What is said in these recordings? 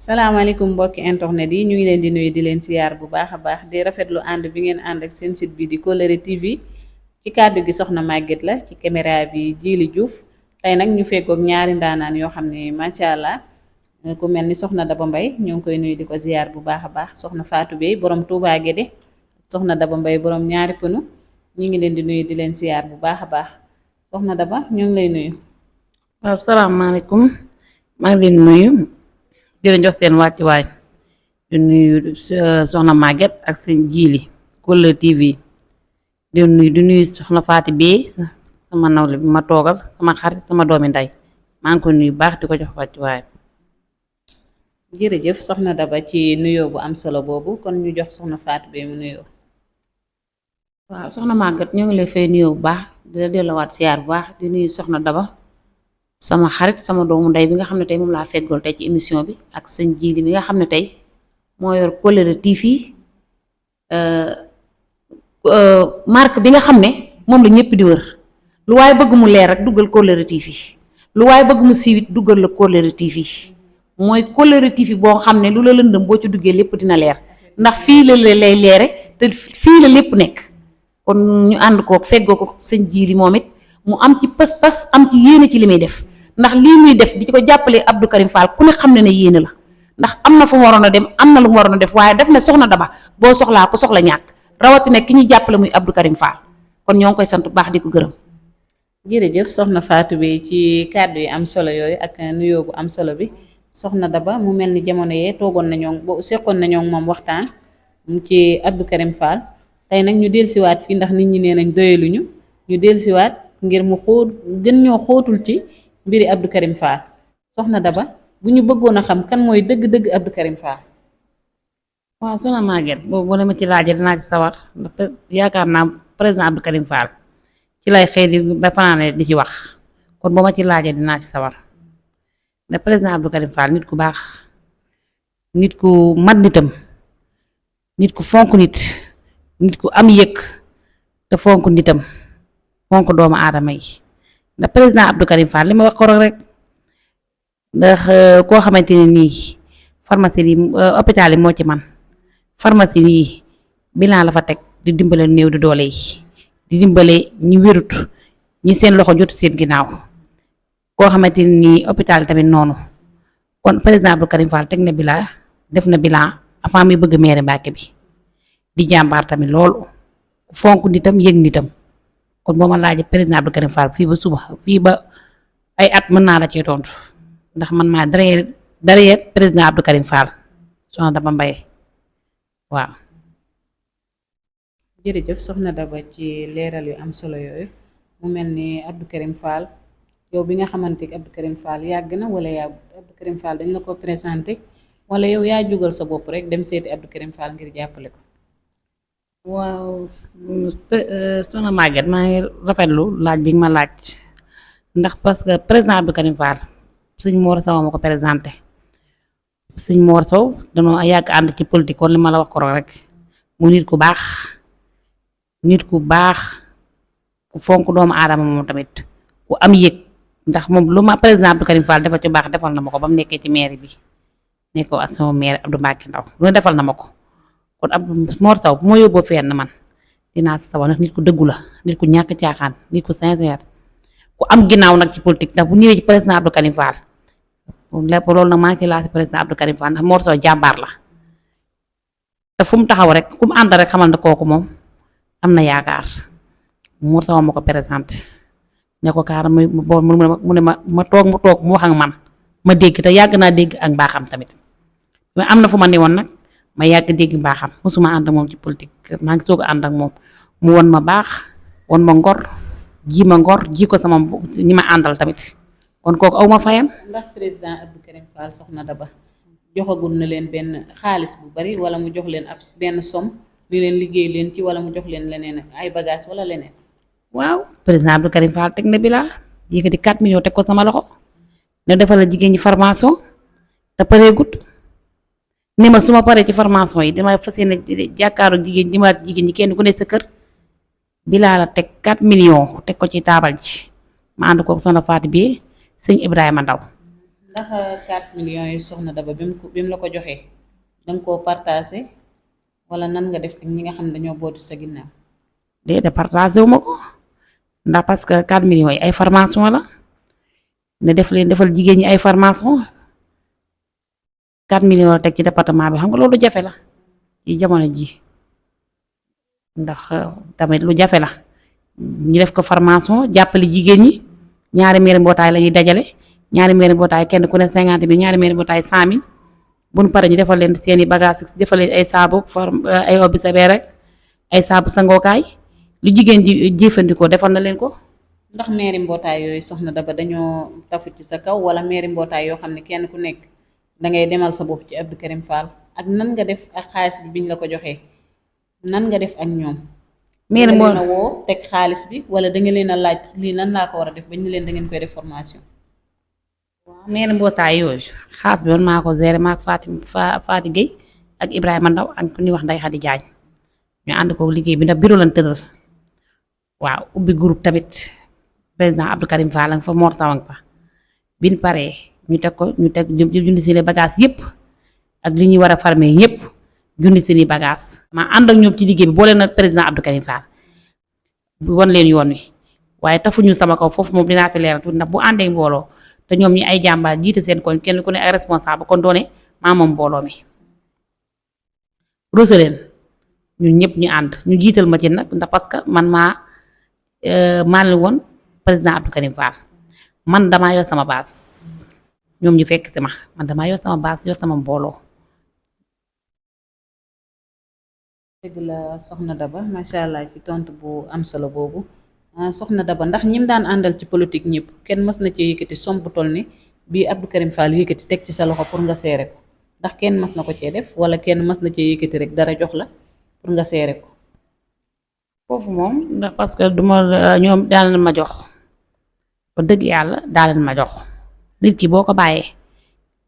salaamaaleykum mbokki internet yi ñu ngi leen di nuyu di leen siyaar bu baax a baax di rafetlu ànd bi ngeen ànd ak seen site bi di Kolere TV ci kàddu gi soxna Maguette la ci caméra bi Djily Diouf tey nag ñu fekkook ñaari ndaanaan yoo xam ne macha allah ku mel ni soxna Daba Mbaye ñoo ngi koy nuyu di ko ziyaar bu baax a baax soxna Fatou Bey borom Touba Guédé soxna Daba Mbaye borom ñaari pënu ñu ngi leen di nuyu di leen siyaar bu baax a baax soxna Daba ñoo ngi lay nuyu. waaw salaamaaleykum maa ngi leen nuyu di leen jox seen wàccuwaay di nuyu soxna Maguette ak seen Djily Kolere TV di nuyu soxna Fatou Bey sama nawle bi ma toogal sama xarit sama doomi ndey maa ngi ko nuyu baax di ko jox wàccuwaay. jërëjëf soxna Daba ci nuyoo bu am solo boobu kon ñu jox soxna Fatou Bey mu nuyoo. waaw soxna Maguette ñoo ngi lay fay nuyoo bu baax di la delluwaat siyaar bu baax di nuyu soxna Daba sama xarit sama doomu ndey bi nga xam ne tey moom laa feggool tey ci émission bi ak sëñ Djily bi nga xam ne tey moo yor Kolere TV marque bi nga xam ne moom la ñëpp di wër lu waaye bëgg mu leer rek duggal Kolere TV lu waaye bëgg mu siiwit duggal la Kolere TV mooy Kolere TV boo xam ne lu la lëndëm boo ci duggee lépp dina leer ndax fii la lay leere te fii la lépp nekk kon ñu ànd ko feggoo ko sëñ Djily moom it mu am ci pas-pas am ci yéene ci li muy def ndax lii muy def di ci ko jàppalee Abdou Karim Fall ku ne xam ne yéene la ndax am na fu mu waroon a dem am na lu mu waroon a def waaye def ne soxna Daba boo soxlaa ko soxla ñàkk rawatina ki ñuy jàppale muy Abdou Karim Fall kon ñoo ngi koy sant bu baax di ko gërëm. jërëjëf soxna Fatou Bey ci kàddu yi am solo yooyu ak nuyoo bu am solo bi soxna Daba mu mel ni jamono yee toogoon nañoo bo seqoon nañoo moom waxtaan ci Abdou Karim Fall tey nag ñu dellusiwaat fii ndax nit ñi nee nañ doyaluñu ñu dellusiwaat ngir mu xóot gën ñoo xóotul ci mbiri Abdou Karim Fall soxna Daba bu ñu bëggoon a xam kan mooy dëgg-dëgg Abdou Karim Fall. waaw soxna Maguette boobu dama ci laajee dinaa ci sawar ndax yaakaar naa président Abdou Karim Fall ci lay xëy di ba fanaane di ci wax kon boo ma ci laajee dinaa ci sawar ndax président Abdou Karim Fall nit ku baax nit ku mat nitam nit ku fonk nit ku am yëg te fonk nitam fonk doomu aadama yi ndax président Abdou Karim Fall li ma wax ko rek ndax koo xamante ne nii pharmacie yi hôpital yi moo ci man pharmacie yi bilan la fa teg di dimbale néew di doole yi di dimbale ñi wérut ñi seen loxo jotu seen ginnaaw koo xamante ne nii hôpital yi tamit noonu kon président Abdou Karim Fall teg na bilan def na bilan avant muy bëgg maire Mbàkke bi di jàmbaar tamit loolu fonk nitam yëg nitam kon boo ma laajee président Abdou Karim Fall fii ba suba fii ba ay at mën naa la cee tontu ndax man maa derrière président Abdou Karim Fall soxna Daba Mbaye waaw. jërëjëf soxna Daba ci leeral yu am solo yooyu mu mel ni Abdou Karim Fall yow bi nga xamante ni Abdou Karim Fall yàgg na wala yàgg Abdou Karim Fall dañ la ko présenté wala yow yaa jugal sa bopp rek dem seeti Abdou Karim Fall ngir jàppale ko. waaw soxna Maguette maa ngi rafetlu laaj bi nga ma laaj ndax parce que président Abdou Karim Fall sëñ Mor Sow ma ko présenté sëñ Mor Sow danoo yàgg ànd ci politique kon li ma la wax ko rek mu nit ku baax ku fonk doomu aadama moom tamit ku am yëg ndax moom lu ma président Abdou Karim Fall defal ci baax defal na ma ko ba mu nekkee ci maire bi nekkoo ak sama maire Abdou Mbacke Ndaw lu ne defal na ma ko. kon ab Mor Sow bu ma yóbboo fenn man dinaa si sawar nit ku dëggu la nit ku ñàkk caaxaan nit ku sincère ku am ginnaaw nag ci politique ndax bu ñëwee ci président Abdou Karim Fall lépp loolu nag maa ngi ciy laaj si président Abdou Karim Fall ndax Mor Sow jàmbaar la te fu mu taxaw rek ku mu ànd rek xamal ne kooku moom am na yaakaar Mor Sow ma ko présenté ne ko kaara mu ne ma toog mu wax ak man ma dégg te yàgg naa dégg ak mbaaxam tamit mais am na fu ma ne woon nag. ma yàgg dégg mbaaxam mosuma ànd ak moom ci politique maa ngi soog a ànd ak moom mu won ma baax won ma ngor ji ko sama ñi ma àndal tamit kon kooku aw ma fayam. ndax président Abdou Karim Fall soxna Daba joxagul na leen benn xaalis bu bari wala mu jox leen ab benn somme li leen liggéey leen ci wala mu jox leen leneen ay bagage wala leneen. waaw président Abdou Karim Fall teg na bi laa yëkkati 4 millions teg ko sama loxo ne defal la jigéen ñi formation te pareegut. ne ma su ma paree ci formation yi dama fas yéene jàkkaaru jigéen ñi kenn ku ne sa kër bilaa la teg 4 millions teg ko ci taabal ji ma ànd ko soxna Fatou Bey sëñ Ibrahima Ndaw ndax 4 millions yi soxna Daba bi mu la ko joxee danga koo partagé wala nan nga def ak ñi nga xam ne dañoo bootu sa ginnaaw. déedéet partagé wu ma ko ndax parce que 4 millions yi ay formation la ne defal jigéen ñi ay formation 4 millions la teg ci département bi xam nga loolu jafe la ci jamono ji ndax tamit lu jafe la ñu def ko formation jàppale jigéen ñi ñaari meeri mbootaay la ñuy dajale ñaari meeri mbootaay kenn ku ne 50 000 ñaari meeri mbootaay 100 000 bu ñu paree ñu defal leen seeni bagage defal leen ay saabu ay obbi sabee rek ay saabu sangookaay lu jigéen ji jëfandikoo defal na leen ko. ndax meeri mbootaay yooyu soxna Daba dañoo tafu ci sa kaw wala meeri mbootaay yoo xam ne kenn ku nekk dangay demal sa bopp ci Abdou Karim Fall ak nan nga def ak xaalis bi biñ la ko joxee nan nga def ak ñoom. meeri leen a woo teg xaalis bi wala da nga leen a laaj lii nan laa ko war a def ba ñu leen da ngeen koy def formation. waaw meeri mbootaay yooyu xaalis bi man maa ko géré maa Faati Gueye ak Ibrahima Ndaw ak ku ñuy wax Ndeye Khady Diagne ñu ànd ko liggéey bi ndax bureau lañ tëral waaw ubbi groupe tamit président Abdou Karim Fall nga fa Mor Sawang fa biñ paree ñu teg jundi seeni bagage yépp ak li ñuy war a farme yépp jundi seeni bagage maa ànd ak ñoom ci liggéey bi boole na président Abdou Karim Fall bu won leen yoon wi waaye tafuñu sama kaw foofu moom dinaa fi leeral tuuti ndax bu àndee mbooloo te ñoom ñi ay jàmbaar jiite seen koñ kenn ku ne ay responsable kon doone maa moom mbooloo mi rose leen ñun ñëpp ñu ànd ñu jiital ma ci nag ndax parce que man maa leen woon président Abdou Karim Fall man damaa yor sama baas ñoom ñu fekk si ma man damaa yor sama baas yor sama mbooloo. dëgg la soxna Daba macha allah ci tontu bu am solo boobu soxna Daba ndax ñim daan àndal ci politique ñëpp kenn mës na cee yëkkati som bu toll ni bii Abdou Karim Fall yëkkati teg ci sa loxo pour nga seere ko ndax kenn mës na ko cee def wala kenn mës na cee yëkkati rek dara jox la pour nga seere ko. foofu moom ndax parce que duma ñoom daan ma jox ba dëgg yàlla daan ma jox nit ki boo ko bàyyee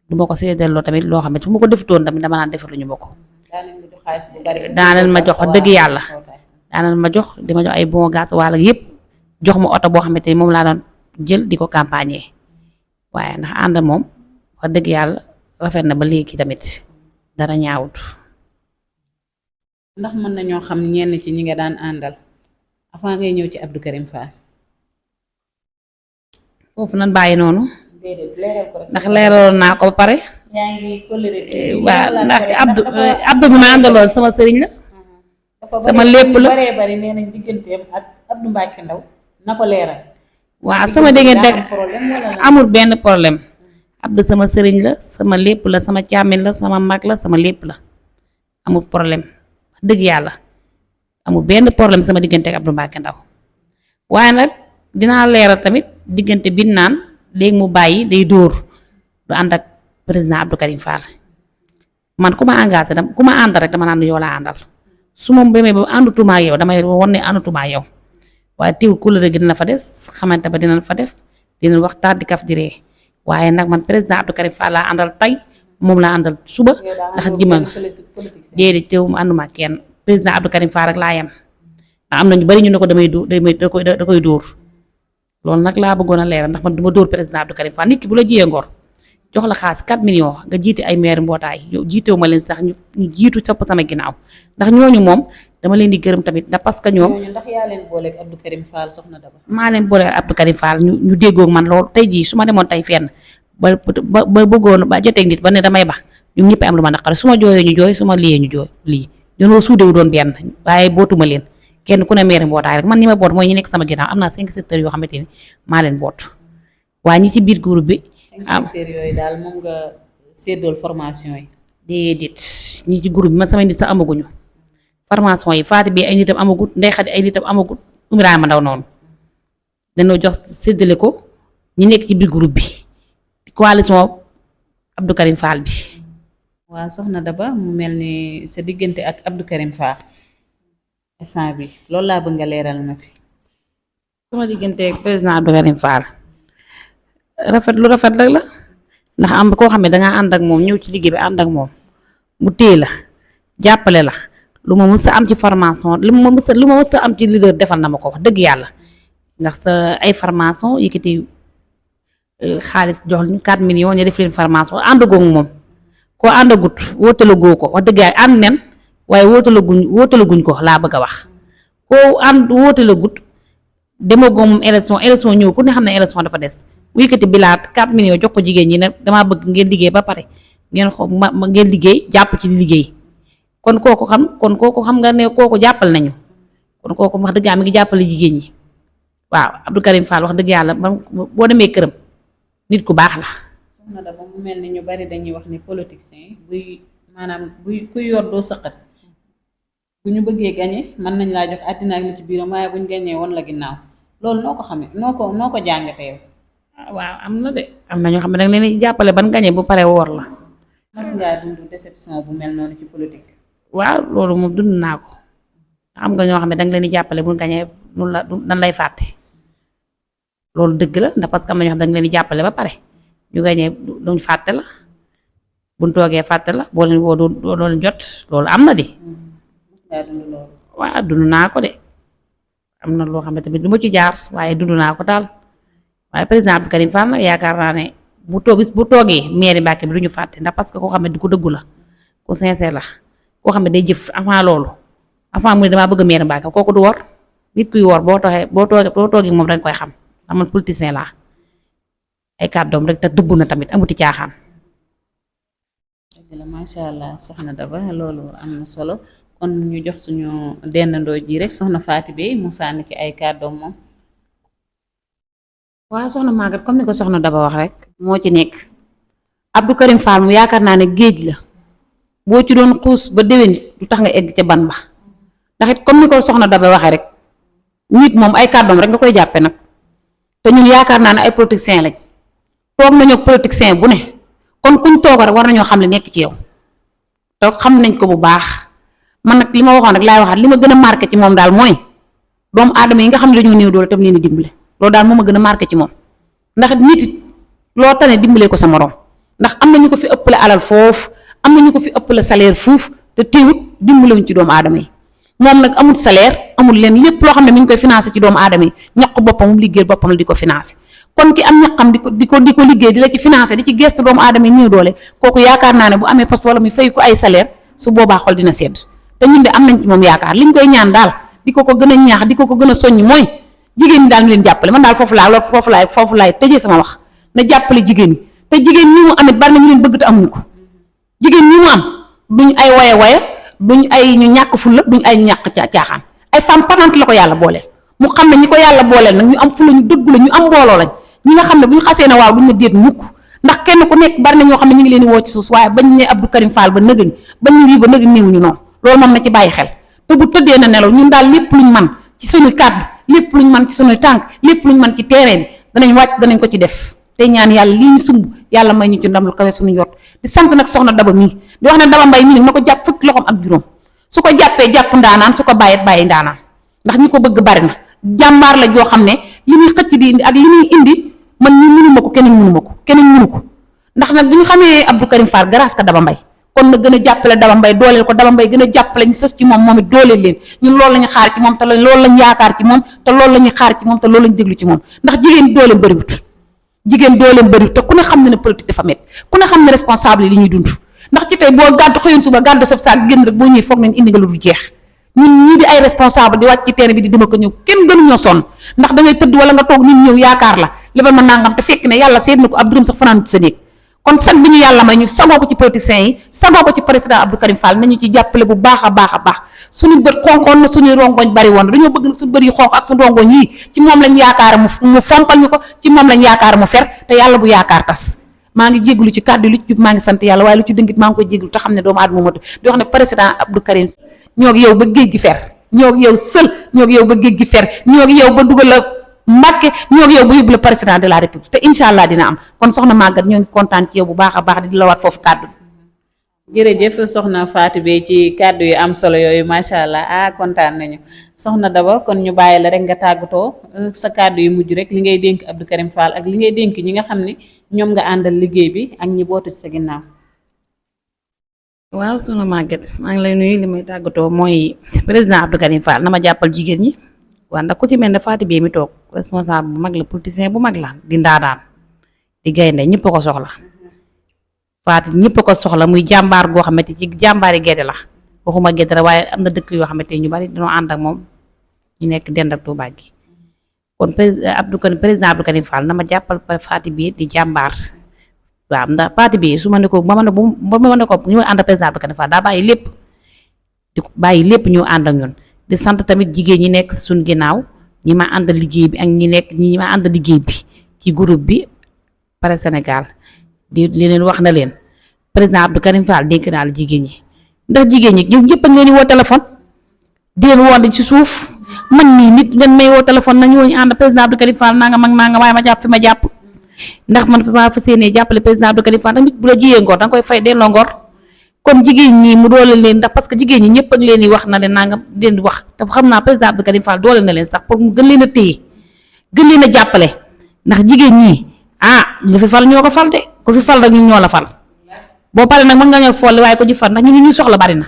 duma ko seedelloo tamit loo xam ne fu ma ko defutoon tamit dama naan defaluñu ma ko. daaneel ma jox dëgg yàlla daaneel ma jox di ma jox ay bon gaz wala yëpp jox ma oto boo xamante ni moom laa doon jël di ko campagne waaye ndax ànd moom wax dëgg yàlla rafet na ba léegi tamit dara ñaawut. ndax mën nañoo xam ñenn ci ñi nga daan àndal avant ngay ñëw ci Abdou Karim Fall. foofu nan bàyyi noonu. ndax leeraloon naa ko ba pare. waaw ndax Abdou bi ma àndaloon sama sëriñ la. sama lépp la bari nee nañ digganteem ak Abdou Mbacke Ndaw na ko leeral. waaw sama diggante amul benn problème. Abdou sama sëriñ la sama lépp la sama càmmiñ la sama mag la sama lépp la amul problème dëgg yàlla amul benn problème sama diggante ak Abdou Mbacke Ndaw waaye nag dinaa leeral tamit diggante bi naan léegi mu bàyyi day dóor du ànd ak président Abdou Karim Fall man ku ma engagé ku ma àndal rek dama naan yow laa àndal su ma demee ba àndutuma ak yow damay won ne àndutuma ak yow waaye teew ku la rek dina fa des xamante ba dinañ fa def dinañ waxtaan di kaf di ree waaye nag man président Abdou Karim Fall laa àndal tey moom laa àndal suba ndax jima nga déedéet teew mu ànduma kenn président Abdou Karim Fall rek laa yem ndax am na ñu bari ñu ne ko da koy dóor loolu nag laa bëggoon a leeral ndax man du ma dóor président Abdou Karim Fall nit ki bu la jiyee ngor jox la xaalis 4 millions nga jiite ay maire mbootaay yow jiitewu ma leen sax ñu jiitu topp sama ginnaaw ndax ñooñu moom dama leen di gërëm tamit ndax parce que ñoom. ndax yaa leen booleeg Abdou Karim Fall soxna Daba. maa leen booleeg Abdou Karim Fall ñu déggoo man loolu tey jii su ma demoon tey fenn ba bëggoon ba jotee nit ba ne damay ba ñoom ñëpp am lu ma naqari su ma jooyee ñu jooy su ma liyee ñu jooy lii ñoo suudewu doon benn waaye bootuma leen kenn ku ne maire mbootaay rek man ñi ma boot mooy ñi nekk sama ginnaaw am naa 5 secteurs yoo xamante ni maa leen boot waaye ñi ci biir groupe bi. 5 secteurs yooyu daal moom nga séddool formation yi. déedéet ñi ci groupe bi man sama nit sax amaguñu formation yi Faati bi ay nitam amagut Ndeye Khady ay nitam amagut Ibrahima Ndaw noonu dañoo jox séddale ko ñi nekk ci biir groupe bi coalition Abdou Karim Fall bi. waaw soxna Daba mu mel ni sa diggante ak Abdou Karim Fall instant bi loolu laa bëgg nga leeral na fi. sama diggante ak président Abdou Karim Fall rafet rek la ndax am koo xam ne dangaa ànd ak moom ñëw ci liggéey bi ànd ak moom mu téye la jàppale la lu ma mës a am ci formation lu ma mës a am ci leader defal na ma ko wax dëgg yàlla ndax sa ay formation yëkkati xaalis jox ñu 4 millions ñu def leen formation àndagoo ak moom koo àndagut wóotalagoo ko wax dëgg yàlla ànd nen waaye wóotalaguñ ko laa bëgg a wax koo ànd wóotalagut demagoo moom élection ñëw ku ne xam ne élection dafa des bu yëkkati bilaat 4 millions jox ko jigéen ñi ne damaa bëgg ngeen liggéey ba pare ngeen xool ma ngeen liggéey jàpp ci liggéey kon kooku xam nga ne kooku jàppal nañu kon kooku wax dëgg yàlla mi ngi jàppale jigéen ñi waaw Abdou Karim Fall wax dëgg yàlla boo demee këram nit ku baax la. soxna Daba mu mel ni ñu bari dañuy wax ni politicien buy kuy yor doo sëqat bu ñu bëggee gañe mën nañ laa jox àddina ak li ci biiram waaye buñ gañee woon la ginnaaw loolu noo ko xamee noo ko jàngatee yow. waaw am na de am na ñoo xam ne danga leen di jàppale ban gañe bu pare woor la. mas ngaa dund déception bu mel noonu ci politique. waaw loolu moom dund naa ko am nga ñoo xam ne danga leen di jàppale bu gañee dan lay fàtte loolu dëgg la ndax parce que am na ñoo xam ne danga leen di jàppale ba pare ñu gañee duñ fàtte la buñ toogee fàtte la boo leen woo doo leen jot loolu am na di. waaw dund naa ko de am na loo xam ne tamit du ma ci jaar waaye dund naa ko daal waaye président Abdou Karim Fall nag yaakaar naa ne bu toogee mairie Mbàkke bi du ñu fàtte ndax parce que koo xam ne di ko dëggu la ku sincère la koo xam ne day jëf avant loolu avant mu ne damaa bëgg mairie Mbàkke kooku du wor nit kuy wor boo toogee moom dañ koy xam ndax man politicien laa ay kàddoom rek te dëggu na tamit amuti caaxaan. dëgg la macha allah soxna Daba loolu am na solo. kon ñu jox suñu dendandoo ji rek soxna Faty Beye mu sànni ci ay kàddoom moom. waaw soxna Maguette comme ni ko soxna Daba wax rek moo ci nekk Abdou Karim Fall mu yaakaar naa ne géej la boo ci doon xuus ba déwén du tax nga egg ca ban ba ndax it comme ni ko soxna Daba waxee rek nit moom ay kàddoom rek nga koy jàppe nag te ñun yaakaar naa ne ay politicien lañ toog nañu ak politicien bu ne kon kuñ toog rek war nañoo xam li nekk ci yow te xam nañ ko bu baax. man nag li ma waxoon rek laay waxaat li ma gën a marqué ci moom daal mooy doomu aadama yi nga xam ne dañoo néew doole tam leen di dimbale loolu daal moo ma gën a marqué ci moom ndax nit it loo tane dimbalee ko sa morom ndax am na ñu ko fi ëppale alal foofu am na ñu ko fi ëppale salaire fuuf te teewut dimbalewuñ ci doomu aadama yi moom nag amul salaire amul leen lépp loo xam ne mi ngi koy financé ci doomu aadama yi ñaq boppam mu liggéey boppam la di ko financé kon ki am ñaqam di ko liggéey di la ci financé di ci gestu doomu aadama yi néew doole kooku yaakaar naa ne bu amee poste wala muy fay ko ay salaire su boobaa xol dina sedd te ñun de am nañ ci moom yaakaar liñ koy ñaan daal di ko gën a ñaax di ko gën a soññ mooy jigéen ñi daal ñu leen jàppale man daal foofu laay tëjee sama wax na jàppale jigéen ñi te jigéen ñi mu amit bari na ñu leen bëgg te amuñu ko jigéen ñi mu am duñ ay waye duñ ay ñu ñàkk fulla duñ ay ñu ñàkk caaxaan ay femme parlante la ko yàlla booleel mu xam ne ñi ko yàlla booleel nag ñu am fulla ñu dëggu la ñu am mbooloo lañ ñi nga xam ne bu ñu xasee na waaw duñ na déet mukk ndax kenn ku nekk bari na ñoo xam ne ñu ngi leen di woo ci suuf waaye bañ ne Abdou Karim Fall ba nëgëñ bañ ñu ba nëgëñ néewuñu noonu loolu moom na ci bàyyi xel te bu tëddee na nelaw ñun daal lépp luñ man ci suñuy kàddu lépp luñ man ci suñuy tànk lépp luñ man ci terrain bi danañ wàcc danañ ko ci def te ñaan yàlla lii ñu sumb yàlla may ñu ci ndam lu kawe suñu jot di sant nag soxna Daba mii di wax ne Daba Mbaye mii nag na ko jàpp fukki loxoom ak juróom su ko jàppee jàpp ndaanaan su ko bàyyet bàyyi ndaanaan ndax ñi ko bëgg bari na jàmbaar la joo xam ne li muy xëcc di indi ak li muy indi man ñu mënuma ko keneen mënu ko ndax nag bu ñu xamee Abdou Karim Fall grâce ka Daba Mbaye kon na gën a jàppale Daba Mbaye dooleel ko Daba Mbaye gën a jàppale ñu sës ci moom it dooleel leen ñun loolu la ñu xaar ci moom te loolu lañ yaakaar ci moom te loolu la ñuy xaar ci moom te loolu lañ déglu ci moom ndax jigéen dooleem bëriwut te ku ne xam ne politique dafa met ku ne xam ne responsable yi li ñuy dund ndax ci tey boo gàddu xëyoon suba gàddu saf saak génn rek boo ñëwee foog nañ indi nga lu du jeex ñun ñii di ay responsable di wàcc ci terrain bi di dima ko ñëw kenn gënuñoo sonn ndax da ngay tëdd wala nga toog nit ñëw yaakaar la lebal ma nangam te fekk ne yàlla seet na ko ab dërëm sax fanaan ci sa néeg kon sag bi ñu yàlla may ñu sagoo ko ci politiciens yi sagoo ko ci président Abdou Karim Fall nañu ci jàppale bu baax a baax suñu bët xonqoon na suñuy rongoñ bari woon dañoo bëgg nag suñu bët yi xonq ak suñu rongoñ yii ci moom lañ yaakaar mu fonkal ñu ko ci moom lañ yaakaar mu fer te yàlla bu yaakaar tas maa ngi jégalu ci kàddu lu ci jub maa ngi sant yàlla waaye lu ci dëngit maa ngi koy jégalu te xam ne doomu aadama matu di wax ne président Abdou Karim ñoo ngi yow ba géej gi fer ñoo ngi yow sël ñoo ngi yow ba géej gi fer ñoo ngi yow ba dugal la Mbàkke ñoo ngi yow ba yóbbu la président de la république te incha allah dina am kon soxna Maguette ñoo ngi kontaan ci yow bu baax a baax di la waat foofu kàddu jërëjëf soxna Faty Beye ci kàddu yu am solo yooyu macha allah kontaan nañu soxna Daba kon ñu bàyyi la rek nga tàggatoo sa kàddu yu mujj rek li ngay dénk Abdou Karim Fall ak li ngay dénk ñi nga xam ne ñoom nga àndal liggéey bi ak ñi bootu ci sa ginnaaw. waaw soxna Maguette maa ngi lay nuyu li may tàggatoo mooy président Abdou Karim Fall na ma jàppal jigéen ñi waaw ndax ku ci mel ne Faty Beye mi toog responsable bu mag la politicien bu mag la di ndaadaan di gaynde ñëpp a ko soxla Faty ñëpp a ko soxla muy jàmbaar goo xamante ci jàmbaari Guédé la waxuma Guédé la waaye am na dëkk yoo xamante ñu bari dañoo ànd ak moom ñu nekk dend ak Touba gi kon président Abdou Karim Fall na ma jàppal Faty bi di jàmbaar waaw ndax Faty bi su ma ne ko ba ma ne ko ñu ànd ak président Abdou Karim Fall daa bàyyi lépp di bàyyi lépp ñu ànd ak ñun di sant tamit jigéen ñi nekk suñ ginnaaw ñi ma ànd liggéey bi ak ñi ma ànd liggéey bi ci groupe bi pare Sénégal di leen wax na leen président Abdou Karim Fall dénk naa la jigéen ñi ndax jigéen ñi ñoom ñëpp a ngi leen di woo téléphone di leen woo ci suuf man mii nit leen may woo téléphone nañu woo ñu ànd président Abdou Karim Fall nanga mag nanga waaye ma jàpp fi ma jàpp ndax man maa fa séenee jàppale président Abdou Karim Fall tamit bu la jiyee ngor da nga koy fay delloo ngor kon jigéen ñi mu dooleel leen ndax parce que jigéen ñi ñëpp ak leen di wax na leen nanga leen di wax te xam naa président Abdou Karim Fall dooleel na leen sax pour mu gën leen a téye gën leen a jàppale ndax jigéen ñi ñu fi fal ñoo ko fal de ku fi fal rek ñun ñoo la fal boo pare nag mën nga ñor folle waaye ko ci fal ndax ñu soxla bari na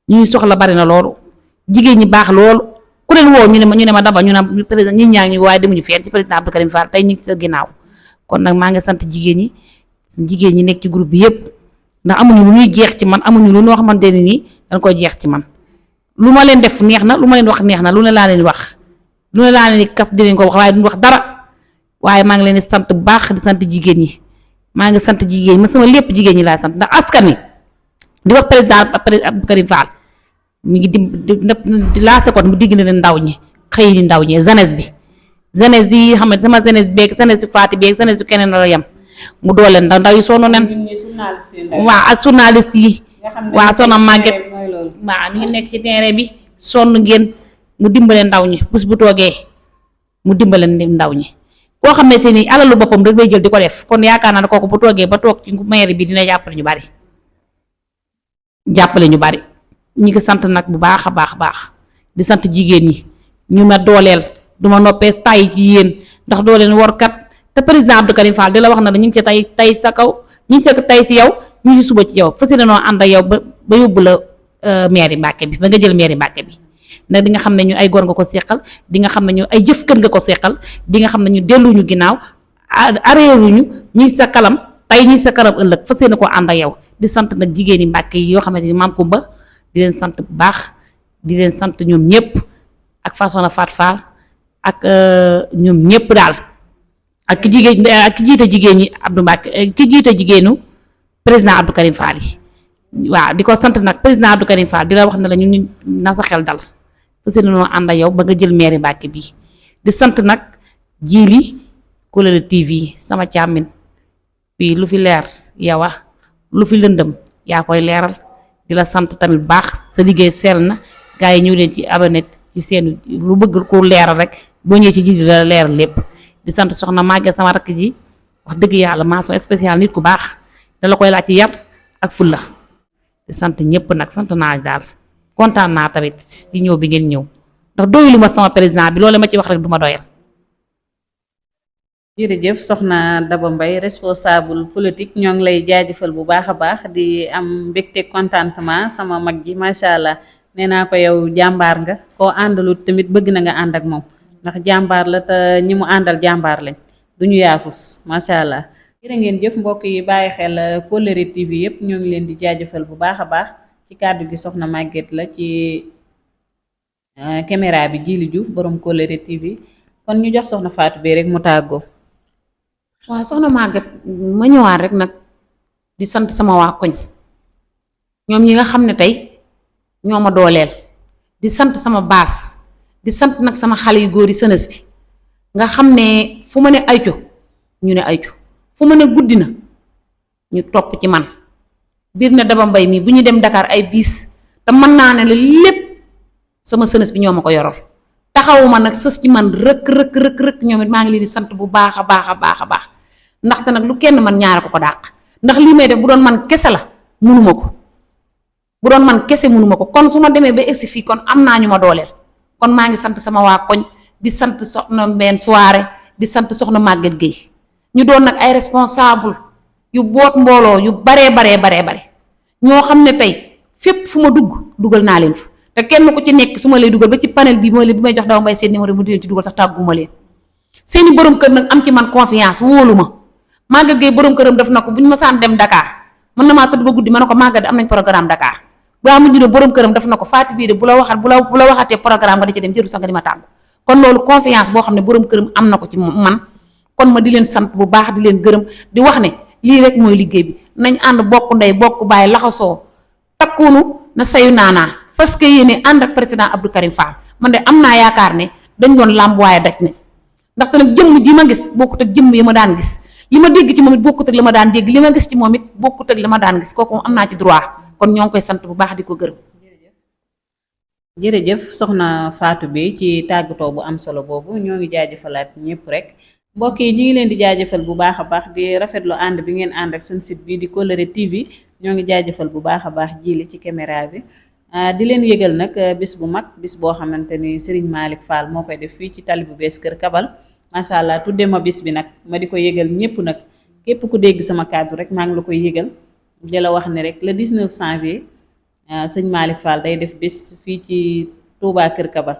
ñu soxla bari na loolu jigéen ñi baax loolu ku leen woo ñu ne ma daba ñu ne président ñi ñaa ngi waaye demuñu fenn ci président Abdou Karim Fall tey ñu ngi sa ginnaaw kon nag maa ngi sant jigéen ñi nekk ci groupe bi yëpp ndax amuñu lu ñuy jeex ci man amuñu lu ñoo xamante ne nii dañ koy jeex ci man lu ma leen def neex na lu ma leen wax neex na lu ne laa leen wax lu ne laa leen kaf di leen ko wax waaye duñ wax dara waaye maa ngi leen di sant bu baax di sant jigéen ñi maa ngi sant jigéen ñi sama lépp jigéen ñi laay sant ndax askan wi di wax président Abdou Karim Fall mi ngi di laase ko mu digg na leen ndaw ñi xëy ni ndaw ñi jeunesse yi xam ne sama jeunesse beeg jeunesse su Faty beeg jeunesse su keneen la yem mu doole ndaw yi sonn nen waaw ak journaliste yi waaw Soxna Maguette waaw ñu ngi nekk ci terrain bi sonn ngeen mu dimbale ndaw ñi bés bu toogee mu dimbale ndaw ñi koo xamante ni alalu boppam rek bay jël di ko def kon yaakaar naa ne kooku bu toogee ba toog ci maire bi dina jàppale ñu bari ñi ko sant nag bu baax a baax di sant jigéen ñi ñu ma dooleel du ma noppee tay ci yéen ndax doo leen workat te président Abdou Karim Fall di la wax na la ñu ngi ci tay sa kaw ñu ngi ci tay si yow ñu ngi suba ci yow fas yéene noo ànd ak yow ba yóbbu la mairie Mbàkke bi ba nga jël mairie Mbàkke bi ndax di nga xam ne ñu ay góor nga ko seqal di nga xam ne ñu ay jëfkat nga ko seqal di nga xam ne ñu delluñu ginnaaw areeruñu ñu ngi sa kalam tey ñu ngi sa kalam ëllëg fas yéene ko ànd ak yow di sant nag jigéen yi Mbàkke yi yoo xamante ni maam Kumba di leen sant bu baax di leen sant ñoom ñëpp ak façon Faty Fall ak ñoom ñëpp daal ak ki jiite jigéen ñi Abdou Mbacke ki jiite jigéenu président Abdou Karim Fall yi waaw di ko sant nag président Abdou Karim Fall di la wax ne la ñu na sa xel dal fu se noo ànd ak yow ba nga jël mairie Mbacke bii di sant nag Djily Koulere TV sama càmmin fii lu fi leer yow lu fi lëndëm yaa koy leeral di la sant tamit bu baax sa liggéey sell na gars yi ñëw leen ci abonné ci seen lu bëgg ko leeral rek boo ñëwee ci Djily la leeral lépp di sant Soxna Maguette sama rakk ji wax dëgg yàlla mention spéciale nit ku baax da la koy laaj ci yar ak fulla di sant ñëpp nag sant naa daal kontaan naa tamit ci ñëw bi ngeen ñëw ndax doylu ma sama président bi loolu ma ci wax rek du ma doyal. jërëjëf soxna Daba Mbaye responsable politique ñoo ngi lay jaajëfal bu baax a baax di am mbégte contentement sama mag ji macha allah nee naa ko yow jàmbaar nga koo àndalut tamit bëgg na nga ànd ak moom ndax jàmbaar la te ñi mu àndal jàmbaar lañ du ñu yaafus macha allah. jërë ngeen jëf mbokk yi bàyyi xel Kollere TV yëpp ñoo ngi leen di jaajëfal bu baax a baax ci kàddu gi soxna Maguette la ci caméra bi Djily Diouf borom Kollere TV kon ñu jox soxna Fatou bi rek mu tàggoo. waaw soxna Maguette ma ñëwaat rek nag di sant sama waa koñ ñoom ñi nga xam ne tey ñoo ma dooleel di sant sama baas di sant nag sama xale yu góor yi sënës bi nga xam ne fu ma ne aycu ñu ne aycu fu ma ne guddi na ñu topp ci man biir na Daba Mbaye mi bu ñu dem Dakar ay biis te mën naa ne la lépp sama sënës bi ñoo ma ko yoral taxawuma nag sës ci man rëkk ñoom it maa ngi leen di sant bu baax a baax ndaxte nag lu kenn man ñaare ko dàq ndax lii may def bu doon man kese la munuma ko bu doon man kese munuma ko kon su ma demee ba egsi fii kon am naa ñu ma dooleel kon maa ngi sant sama waa koñ di sant soxna Mbène Soirée di sant soxna Maguette Gueye ñu doon nag ay responsable yu boot mbooloo yu bare ñoo xam ne tey fépp fu ma dugal naa leen fa te kenn ku ci nekk su ma lay dugal ba ci panel bi bi may jox Daba Mbaye seen numéro mu di leen ci dugal sax tàgguma leen seeni borom kër nag am ci man confiance wóolu ma Maguette Gueye borom këram def na ko bu ñu ma saan dem Dakar mën na maa tëdd ba guddi ma ne ko Maguette am nañ programme Dakar balaa mujj ne borom këram def na ko Fatou bii de bu la waxatee programme nga di ci dem jëru sax nga di ma tàggu kon loolu confiance boo xam ne borom këram am na ko ci man kon ma di leen sant bu baax di leen gërëm di wax ne lii rek mooy liggéey bi nañ ànd bokk ndey bokk bàyyi laxasoo takkuunu na sayu naanaa parce que yéene ànd ak président Abdou Karim Fall man de am naa yaakaar ne dañ doon làmb waaye daj ne ndaxte nag jëmm ji ma gis bokkut ak jëmm yi ma daan gis li ma dégg ci moom it bokkut ak li ma daan dégg li ma gis ci moom it bokkut ak li ma daan gis kooku am naa ci droit kon ñoo ngi koy sant bu baax di ko gërëm. jërëjëf soxna Fatou bi ci tàggatoo bu am solo boobu ñoo ngi jaajëfalaat ñëpp rek mbokk yi ñu ngi leen di jaajëfal bu baax a baax di rafetlu ànd bi ngeen ànd ak suñu site bi di Kolere TV ñoo ngi jaajëfal bu baax a baax jiili ci caméra bi di leen yëgal nag bis bu mag bis boo xamante ni Serigne Malick Fall moo koy def fii ci tali bu bees kër Kabal macha allah tuddee ma bis bi nag ma di ko yëgal ñëpp nag képp ku dégg sama kàddu rek maa ngi la koy yëgal di la wax ne rek le 19 janvier sëñ Malick Fall day def bis fii ci Touba kër Kabal